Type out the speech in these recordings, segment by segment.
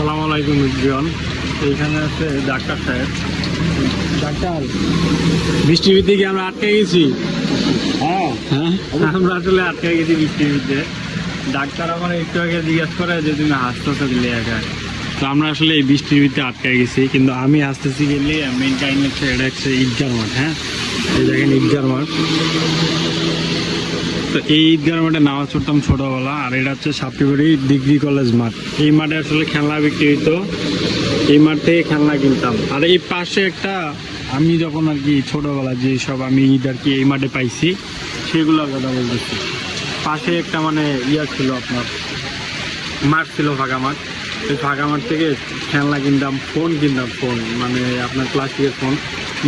আসসালামু আলাইকুম ইব্রাহিম। এইখানে আছে ডাক্তার সাহেব। ডাক্তার, বৃষ্টির ভিতরে কি আমরা আটকে গেছি? হ্যাঁ, হ্যাঁ, আমরা আসলে আটকে গেছি বৃষ্টির ভিতরে। ডাক্তার আমার একটু আগে জিজ্ঞাসা করে যে তুমি হাসতেছো গেলে একা। তো আমরা আসলে এই বৃষ্টির ভিতরে আটকে গেছি, কিন্তু আমি হাসতেছি গেলে মেন কাহিনী হচ্ছে এটা হচ্ছে ঈদগার মাঠ। হ্যাঁ, এই দেখেন ঈদগার মাঠ। তো এই ঈদগার মাঠে নামাজ পড়তাম ছোটবেলা, আর এটা হচ্ছে সাপ্তিবাড়ি ডিগ্রি কলেজ মাঠ। এই মাঠে আসলে খেলনা বিক্রি হইতো, এই মাঠ থেকে খেলনা কিনতাম। আর এই পাশে একটা আমি যখন আর কি ছোটবেলা যে সব আমি ঈদ আর কি এই মাঠে পাইছি সেগুলোর কথা বলতেছি। পাশে একটা মানে ছিল আপনার মাঠ ছিল, ফাঁকা মাঠ। এই ফাঁকা মাঠ থেকে খেলনা কিনতাম, ফোন কিনতাম, ফোন মানে আপনার প্লাস্টিকের ফোন,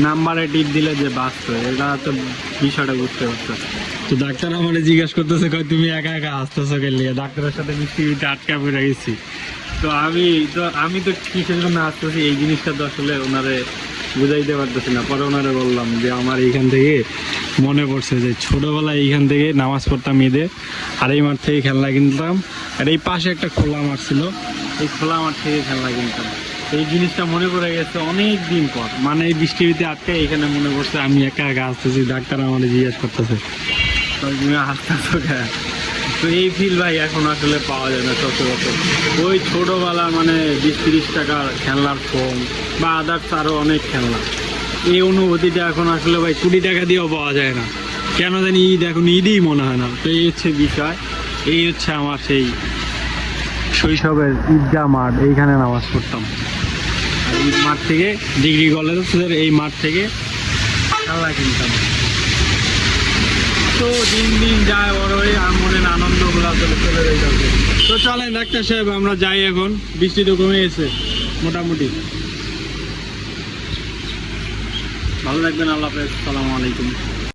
নাম্বারে টিপ দিলে যে বাঁচত, এটা তো বিষয়টা বুঝতে পারতো। তো ডাক্তার আমার জিজ্ঞাসা করতেছে কই তুমি একা একা হাসতেছো গেলে, ডাক্তারের সাথে বৃষ্টিতে আটকা পড়ে গেছি। তো আমি তো কিসের জন্য আসতেছি এই জিনিসটা তো আসলে ওনারে বুঝাইতে পারতেছি না। পরে ওনারে বললাম যে আমার এইখান থেকে মনে পড়ছে যে ছোটবেলায় এইখান থেকে নামাজ পড়তাম ঈদে, আর এই মাঠ থেকে খেলনা কিনতাম। আর এই পাশে একটা খোলা মাঠ ছিল, এই খোলা মাঠ থেকে খেলনা কিনতাম। এই জিনিসটা মনে পড়ে গেছে অনেক দিন পর, মানে এই বৃষ্টিতে আটকে এখানে মনে পড়ছে আমি একা একা আসতেছি। ডাক্তার আমাদের জিজ্ঞাসা করতেছে তুমি হাসতেছো কেন? তো এই ফিল ভাই এখন আসলে পাওয়া যায় না সচরাচর। ওই ছোটোবেলা মানে 20-30 টাকার খেলনার ফোন বা আদার্স আরও অনেক খেলনা, এই অনুভূতিটা এখন আসলে ভাই 20 টাকা দিয়েও পাওয়া যায় না। কেন জানি ঈদ এখন ঈদই মনে হয় না। তো এই হচ্ছে বিষয়, এই হচ্ছে আমার সেই শৈশবের ঈদগাহ মাঠ, এইখানে নামাজ পড়তাম। আর এই মাঠ থেকে ডিগ্রি কলেজের এই মাঠ থেকে খেলনা কিনতাম। তো দিন দিন যায় বড় হয়ে আর মনের আনন্দগুলো আসলে চলে যাবে। তো চলেন ডাক্তার সাহেব আমরা যাই এখন, বৃষ্টি তো কমে গেছে মোটামুটি। ভালো থাকবেন, আল্লাহ হাফেজ, আসসালামু আলাইকুম।